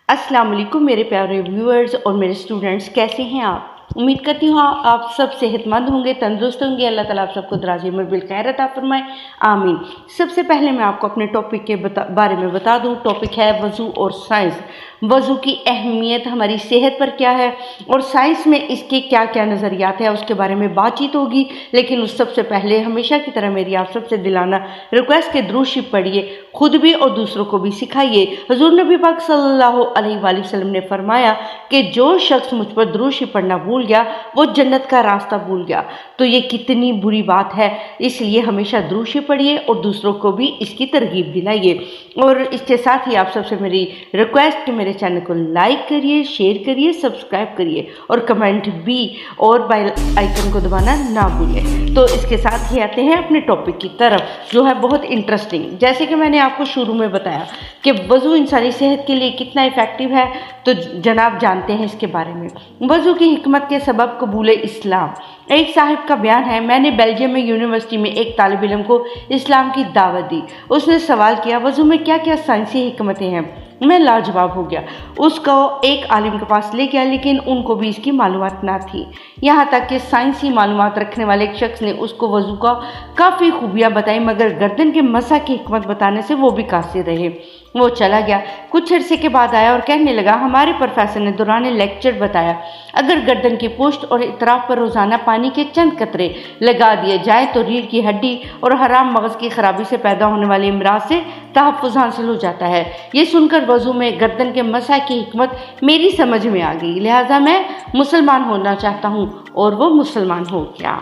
अस्सलाम वालेकुम मेरे प्यारे व्यूअर्स और मेरे स्टूडेंट्स, कैसे हैं आप? उम्मीद करती हूँ आप सब सेहतमंद होंगे, तंदुरुस्त होंगे। अल्लाह ताला आप सबको दराज़ उम्र बिल खैर अता फरमाए, आमीन। सबसे पहले मैं आपको अपने टॉपिक के बारे में बता दूँ। टॉपिक है वज़ू और साइंस। वज़ू की अहमियत हमारी सेहत पर क्या है और साइंस में इसके क्या क्या नज़रियात है, उसके बारे में बातचीत होगी। लेकिन उस सबसे पहले हमेशा की तरह मेरी आप सबसे दिलाना रिक्वेस्ट के दुरूद शरीफ पढ़िए, खुद भी और दूसरों को भी सिखाइए। हुज़ूर नबी पाक सल्लल्लाहु अलैहि वसल्लम ने फरमाया कि जो शख्स मुझ पर दुरूद शरीफ पढ़ना भूल गया वो जन्नत का रास्ता भूल गया। तो ये कितनी बुरी बात है, इसलिए हमेशा दुरूद शरीफ पढ़िए और दूसरों को भी इसकी तरगीब दिलाइए। और इसके साथ ही आप सबसे मेरी रिक्वेस्ट कि मेरे चैनल को लाइक करिए, शेयर करिए, सब्सक्राइब करिए और कमेंट भी और बेल आइकन को दबाना ना भूलें। तो इसके साथ ही आते हैं अपने टॉपिक की तरफ, जो है बहुत इंटरेस्टिंग। जैसे कि मैंने आपको शुरू में बताया कि वज़ू इंसानी सेहत के लिए कितना इफ़ेक्टिव है, तो जनाब जानते हैं इसके बारे में। वज़ू की हिकमत के सबब कबूल इस्लाम। एक साहिब का बयान है, मैंने बेल्जियम में यूनिवर्सिटी में एक तालिब इल्म को इस्लाम की दावत दी। उसने सवाल किया, वज़ू में क्या क्या साइंसी हिकमतें हैं? मैं लाजवाब हो गया। उसको एक आलिम के पास ले गया, लेकिन उनको भी इसकी मालूमात ना थी। यहाँ तक कि साइंसी मालूमात रखने वाले एक शख्स ने उसको वज़ू का काफ़ी खूबियाँ बताई, मगर गर्दन के मसा की हिकमत बताने से वो भी कासिर रहे। वो चला गया। कुछ अरसे के बाद आया और कहने लगा, हमारे प्रोफेसर ने दौरान लेक्चर बताया, अगर गर्दन की पुश्त और इतराफ पर रोज़ाना पानी के चंद कतरे लगा दिए जाए तो रीढ़ की हड्डी और हराम मगज़ की खराबी से पैदा होने वाली अमराज से तहफ़्फ़ुज़ हासिल हो जाता है। ये सुनकर वज़ू में गर्दन के मसा की हिकमत मेरी समझ में आ गई, लिहाजा मैं मुसलमान होना चाहता हूँ, और वो मुसलमान हो गया।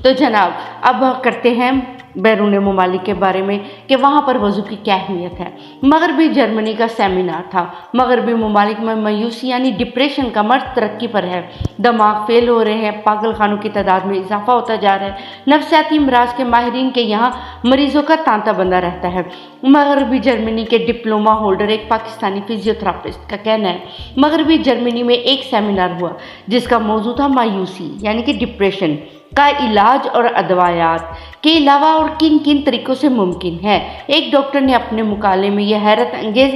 तो जनाब अब करते हैं बैरून ममालिक के बारे में कि वहाँ पर वज़ू की क्या अहमियत है। मगरबी जर्मनी का सेमिनार था। मगरबी ममालिक में मायूसी यानी डिप्रेशन का मर्ज तरक्की पर है। दिमाग फेल हो रहे हैं, पागल खानों की तादाद में इजाफा होता जा रहा है। नफ्सियाती अमराज के माहिरीन के यहाँ मरीजों का तांता बंधा रहता है। मगरबी जर्मनी के डिप्लोमा होल्डर एक पाकिस्तानी फिजियोथेरापिस्ट का कहना है, मगरबी जर्मनी में एक सेमिनार हुआ जिसका मौजू था मायूसी यानी कि डिप्रेशन का इलाज और अदवायात के अलावा और किन किन तरीक़ों से मुमकिन है। एक डॉक्टर ने अपने मुकाले में यह हैरत अंगेज़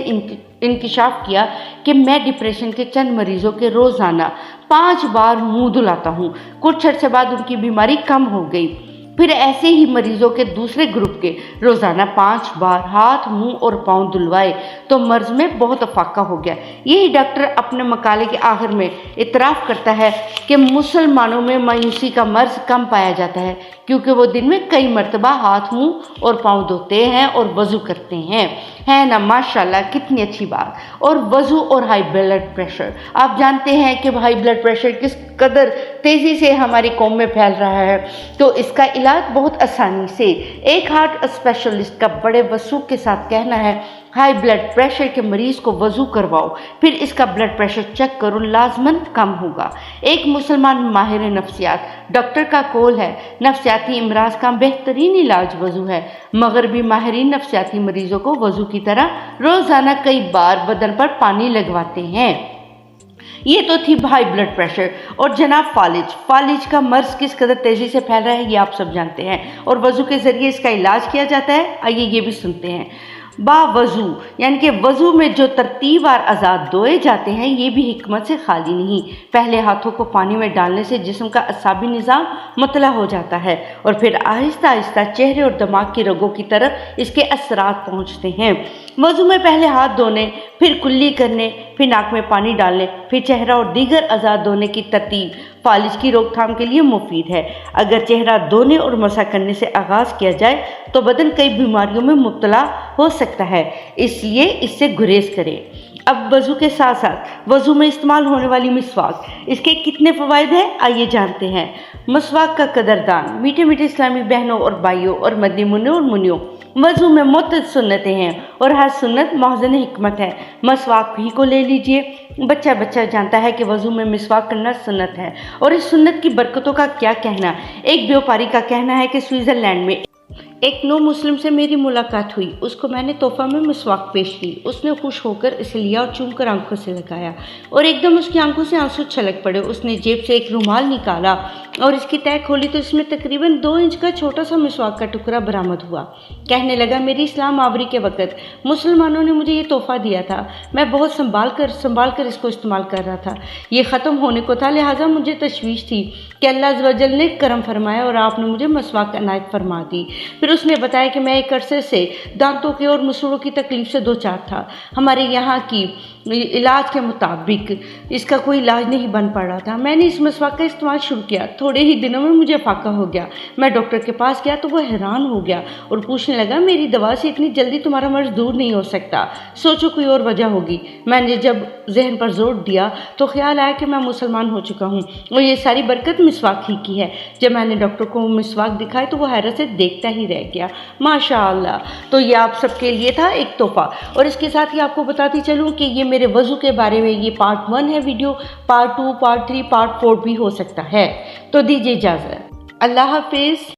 इंकिशाफ किया कि मैं डिप्रेशन के चंद मरीजों के रोज़ाना 5 बार मुंह धुलाता हूँ। कुछ अर्से बाद उनकी बीमारी कम हो गई। फिर ऐसे ही मरीजों के दूसरे ग्रुप के रोज़ाना 5 बार हाथ, मुंह और पाँव धुलवाए तो मर्ज में बहुत अफाका हो गया। यही डॉक्टर अपने मकाले के आखिर में इतराफ़ करता है कि मुसलमानों में मायूसी का मर्ज कम पाया जाता है, क्योंकि वो दिन में कई मरतबा हाथ, मुंह और पाँव धोते हैं और वज़ू करते हैं। है ना, माशाल्लाह, कितनी अच्छी बात। और वज़ू और हाई ब्लड प्रेशर, आप जानते हैं कि हाई ब्लड प्रेशर किस कदर तेज़ी से हमारी कौम में फैल रहा है। तो इसका इलाज बहुत आसानी से, एक हार्ट स्पेशलिस्ट का बड़े वसूख के साथ कहना है, हाई ब्लड प्रेशर के मरीज़ को वज़ू करवाओ, फिर इसका ब्लड प्रेशर चेक करो, लाजमन कम होगा। एक मुसलमान माहिर नफ्सियात डॉक्टर का कौल है, नफ्सियाती अमराज का बेहतरीन इलाज वज़ू है। मगरबी माहिरीन नफ्सियाती मरीज़ों को वज़ू की तरह रोज़ाना कई बार बदन पर पानी लगवाते हैं। ये तो थी हाई ब्लड प्रेशर। और जनाब फालिज का मर्ज किस कदर तेज़ी से फैल रहा है ये आप सब जानते हैं, और वज़ू के ज़रिए इसका इलाज किया जाता है। आइए ये भी सुनते हैं। बावज़ू यानी कि वज़ू में जो तरतीबवार आज़ाद धोए जाते हैं, ये भी हिकमत से खाली नहीं। पहले हाथों को पानी में डालने से जिस्म का असाबी निज़ाम मुतला हो जाता है और फिर आहिस्ता आहिस्ता चेहरे और दिमाग की रगों की तरफ इसके असरात पहुँचते हैं। वज़ू में पहले हाथ धोने, फिर कुल्ली करने, फिर नाक में पानी डालने, फिर चेहरा और दीगर आज़ाद धोने की तरतीब फालिज की रोकथाम के लिए मुफीद है। अगर चेहरा धोने और मसा करने से आगाज़ किया जाए तो बदन कई बीमारियों में मुब्तला हो सकता है, इसलिए इससे गुरेज करें। अब वज़ू के साथ साथ वज़ू में इस्तेमाल होने वाली मिसवाक, इसके कितने फ़वाइद हैं आइए जानते हैं। मिसवाक का कदरदान, मीठे मीठे इस्लामी बहनों और भाइयों और मदनी मुन्नों और मुनियों, वज़ू में मुतअद्दिद सुन्नतें हैं और हर सुन्नत मौज़न हिकमत है। मिसवाक ही को ले लीजिए। बच्चा जानता है कि वज़ू में मिसवाक करना सुन्नत है, और इस सुन्नत की बरकतों का क्या कहना। एक व्यापारी का कहना है कि स्विट्ज़रलैंड में एक नो मुस्लिम से मेरी मुलाकात हुई। उसको मैंने तोहफा में मिसवाक पेश की। उसने खुश होकर इसे लिया और चूम कर आंखों से लगाया और एकदम उसकी आंखों से आंसू छलक पड़े। उसने जेब से एक रुमाल निकाला और इसकी तह खोली तो इसमें तकरीबन 2 इंच का छोटा सा मिसवाक का टुकड़ा बरामद हुआ। कहने लगा, मेरी इस्लाम आवरी के वक़्त मुसलमानों ने मुझे ये तोहफा दिया था। मैं बहुत संभाल कर इसको इस्तेमाल कर रहा था। ये ख़त्म होने को था, लिहाजा मुझे तशवीश थी कि अल्लाह अज़्ज़ व जल ने करम फरमाया और आपने मुझे मिसवाक इनायत फरमा दी। फिर उसने बताया कि मैं एक अरसे से दांतों के और मसूड़ों की तकलीफ से 2-4 था। हमारे यहाँ की इलाज के मुताबिक इसका कोई इलाज नहीं बन पा रहा था। मैंने इस मिसवाक का इस्तेमाल शुरू किया। थोड़े ही दिनों में मुझे फाका हो गया। मैं डॉक्टर के पास गया तो वो हैरान हो गया और पूछने लगा, मेरी दवा से इतनी जल्दी तुम्हारा मर्ज दूर नहीं हो सकता, सोचो कोई और वजह होगी। मैंने जब जहन पर जोर दिया तो ख्याल आया कि मैं मुसलमान हो चुका हूँ और ये सारी बरकत मिसवाक ही की है। जब मैंने डॉक्टर को मिसवाक दिखाई तो वो हैरत से देखता ही रह गया। माशाअल्लाह। तो ये आप सबके लिए था एक तोहफा। और इसके साथ ही आपको बताती चलूँ कि ये मेरे वज़ू के बारे में ये पार्ट 1 है वीडियो, पार्ट 2, पार्ट 3, पार्ट 4 भी हो सकता है। तो दीजिए इजाज़त। अल्लाह हाफिज़।